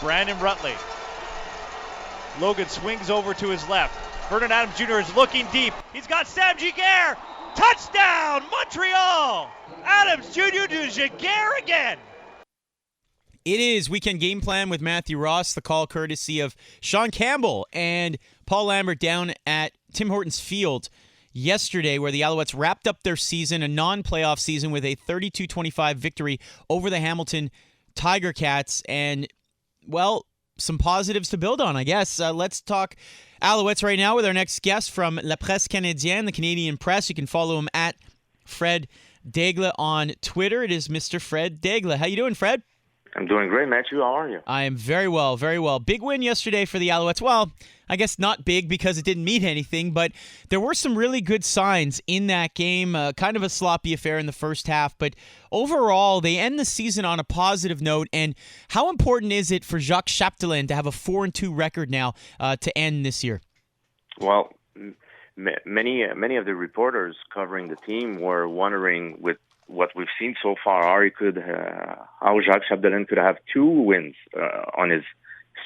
Brandon Rutley. Logan swings over to his left. Vernon Adams Jr. is looking deep. He's got Sam Giguère. Touchdown, Montreal! Adams Jr. to Giguère again. It is Weekend Game Plan with Matthew Ross, the call courtesy of Sean Campbell and Paul Lambert down at Tim Hortons Field yesterday, where the Alouettes wrapped up their season, a non-playoff season, with a 32-25 victory over the Hamilton Tiger Cats. And, well, some positives to build on, I guess. Let's talk Alouettes right now with our next guest from La Presse Canadienne, the Canadian Press. You can follow him at Fred Daigle on Twitter. It is Mr. Fred Daigle. How you doing, Fred? I'm doing great, Matthew. How are you? I am very well, very well. Big win yesterday for the Alouettes. Well, I guess not big because it didn't mean anything, but there were some really good signs in that game. Kind of a sloppy affair in the first half, but overall, they end the season on a positive note. And how important is it for Jacques Chapdelaine to have a 4-2 record now to end this year? Well, many of the reporters covering the team were wondering, with what we've seen so far, how Jacques Chapdelaine could have 2 wins on his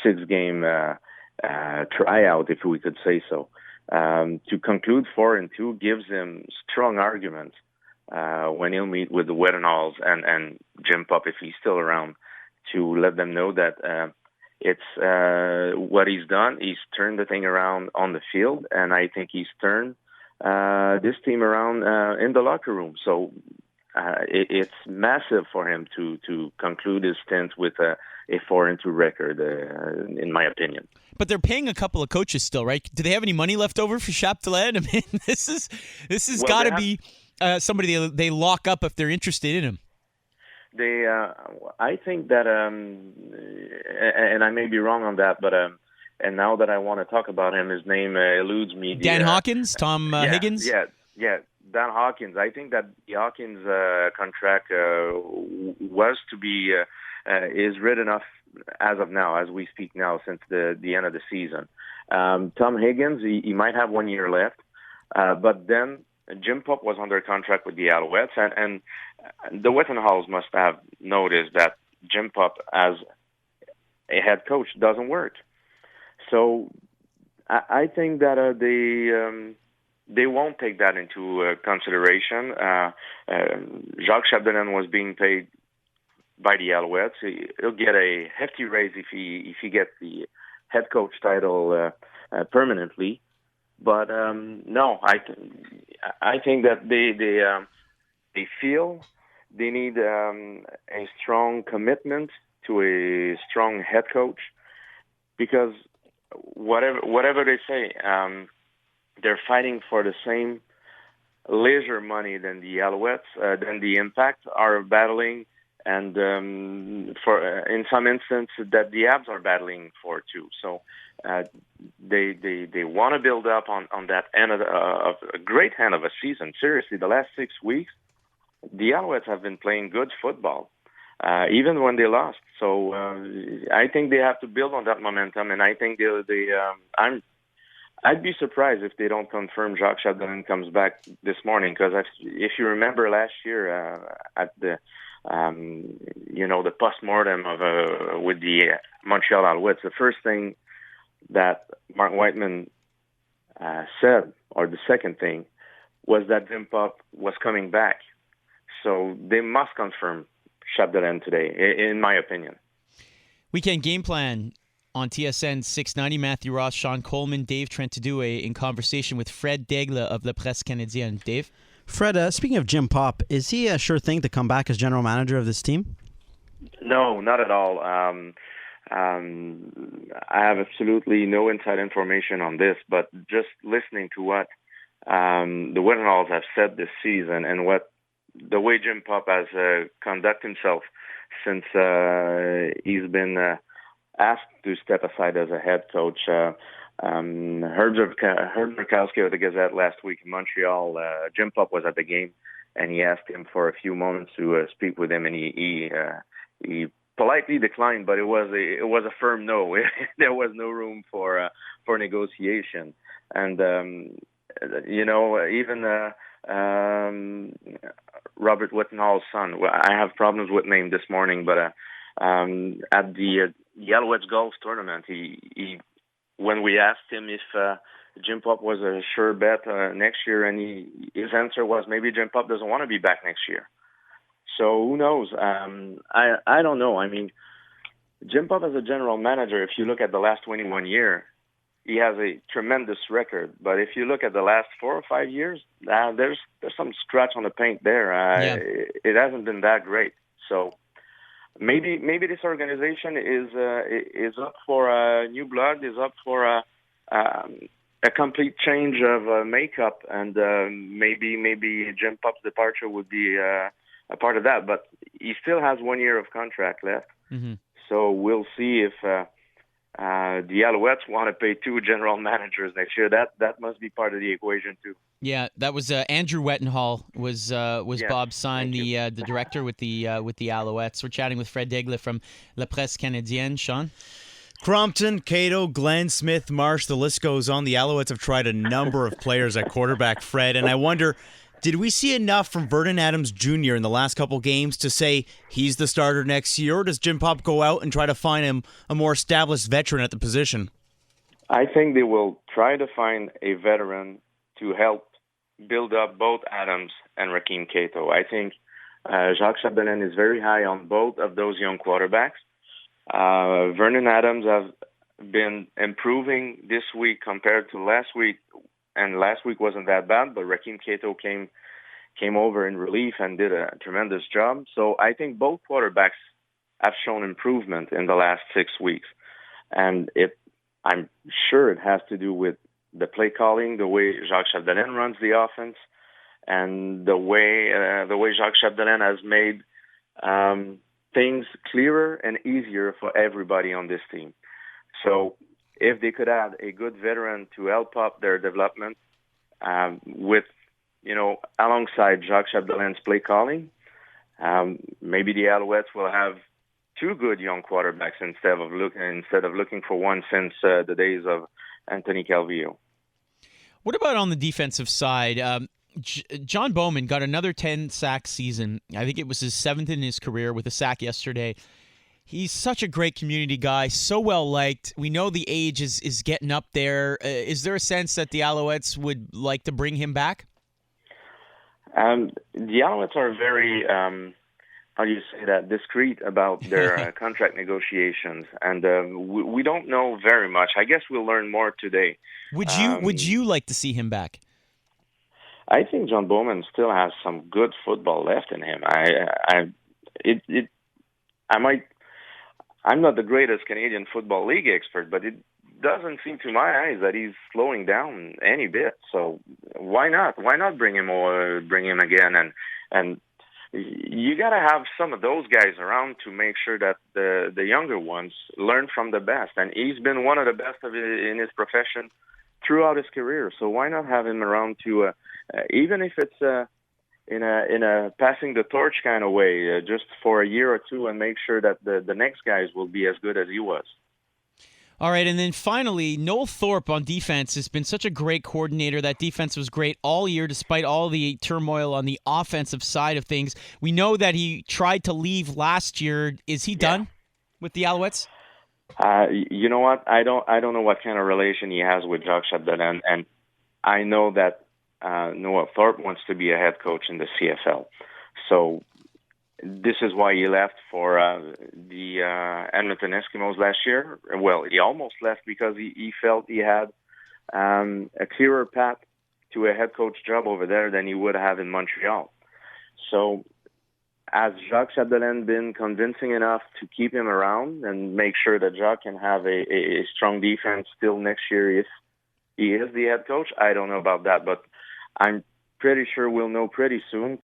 6-game tryout, if we could say so. To conclude 4-2 gives him strong arguments when he'll meet with the Weddinhalls and Jim Popp, if he's still around, to let them know that it's what he's done. He's turned the thing around on the field, and I think he's turned this team around in the locker room. So it's massive for him to conclude his stint with a 4-2 record, in my opinion. But they're paying a couple of coaches still, right? Do they have any money left over for Chapdelaine? I mean, this has got to be somebody they lock up if they're interested in him. I think that, and I may be wrong on that, but and now that I want to talk about him, his name eludes me. Dan Hawkins, Tom Higgins. Yeah. Dan Hawkins. I think that the Hawkins contract was to be is written off as of now, as we speak now, since the end of the season. Tom Higgins, he might have 1 year left, but then Jim Popp was under contract with the Alouettes, and the Weddinhalls must have noticed that Jim Popp as a head coach doesn't work. So I think that they won't take that into consideration. Jacques Chapdelaine was being paid by the Alouettes. He'll get a hefty raise if he gets the head coach title permanently. But no, I think that they feel they need a strong commitment to a strong head coach, because whatever they say, they're fighting for the same leisure money than the Alouettes, than the Impact are battling, and for in some instances that the Abs are battling for too. So they want to build up on that end of a great end of a season. Seriously, the last 6 weeks, the Alouettes have been playing good football, even when they lost. So I think they have to build on that momentum, and I think I'd be surprised if they don't confirm Jacques Chapdelaine comes back this morning, because if you remember last year at the the post-mortem of with the Montreal Alouettes, the first thing that Mark Whiteman said, or the second thing, was that Jim Popp was coming back. So they must confirm Chapdelaine today, in my opinion. Weekend Game Plan on TSN 690. Matthew Ross, Sean Coleman, Dave Trentadue in conversation with Fred Daigle of La Presse Canadienne. Dave? Fred, speaking of Jim Popp, is he a sure thing to come back as general manager of this team? No, not at all. I have absolutely no inside information on this, but just listening to what the Weddinhalls have said this season, and the way Jim Popp has conducted himself since he's been asked to step aside as a head coach. Herb Murkowski of the Gazette last week in Montreal, Jim Popp was at the game, and he asked him for a few moments to speak with him, and he politely declined, but it was a firm no. There was no room for negotiation, and even Robert Weddinhall's son. I have problems with name this morning, but at the the Alouettes golf tournament. He when we asked him if Jim Popp was a sure bet next year, and his answer was maybe Jim Popp doesn't want to be back next year. So who knows? I don't know. I mean, Jim Popp as a general manager, if you look at the last 21 years, he has a tremendous record. But if you look at the last 4 or 5 years, there's some scratch on the paint there. It hasn't been that great. So maybe this organization is up for new blood, is up for a complete change of makeup, and maybe Jim Popp's departure would be a part of that. But he still has 1 year of contract left. Mm-hmm. So we'll see if the Alouettes want to pay 2 general managers next year. That must be part of the equation too. Yeah, that was Andrew Wettenhall was Bob's son, the director with the Alouettes. We're chatting with Fred Daigle from Presse Canadienne. Sean? Crompton, Cato, Glenn, Smith, Marsh, the list goes on. The Alouettes have tried a number of players at quarterback, Fred, and I wonder, did we see enough from Vernon Adams Jr. in the last couple games to say he's the starter next year, or does Jim Popp go out and try to find him a more established veteran at the position? I think they will try to find a veteran to help build up both Adams and Rakeem Cato. I think Jacques Chapdelaine is very high on both of those young quarterbacks. Vernon Adams has been improving this week compared to last week, and last week wasn't that bad, but Rakeem Cato came over in relief and did a tremendous job. So I think both quarterbacks have shown improvement in the last 6 weeks, and I'm sure it has to do with the play calling, the way Jacques Chapdelaine runs the offense, and the way Jacques Chapdelaine has made things clearer and easier for everybody on this team. So if they could add a good veteran to help up their development with, alongside Jacques Chapdelaine's play calling, maybe the Alouettes will have 2 good young quarterbacks instead of looking for one since the days of Anthony Calvillo. What about on the defensive side? John Bowman got another 10-sack season. I think it was his 7th in his career with a sack yesterday. He's such a great community guy, so well-liked. We know the age is getting up there. Is there a sense that the Alouettes would like to bring him back? The Alouettes are very, discreet about their contract negotiations, and we don't know very much. I guess we'll learn more today. Would you like to see him back? I think John Bowman still has some good football left in him. I'm not the greatest Canadian Football League expert, but it doesn't seem to my eyes that he's slowing down any bit. So why not? Why not bring him again? And you got to have some of those guys around to make sure that the younger ones learn from the best. And he's been one of the best in his profession throughout his career. So why not have him around to, even if it's in a passing the torch kind of way, just for a year or two, and make sure that the next guys will be as good as he was. All right, and then finally, Noel Thorpe on defense has been such a great coordinator. That defense was great all year, despite all the turmoil on the offensive side of things. We know that he tried to leave last year. Is he done with the Alouettes? You know what? I don't know what kind of relation he has with Jacques Chapdelaine, and I know that Noel Thorpe wants to be a head coach in the CFL. So this is why he left for the Edmonton Eskimos last year. Well, he almost left because he felt he had a clearer path to a head coach job over there than he would have in Montreal. So has Jacques Chapdelaine been convincing enough to keep him around and make sure that Jacques can have a strong defense still next year if he is the head coach? I don't know about that, but I'm pretty sure we'll know pretty soon.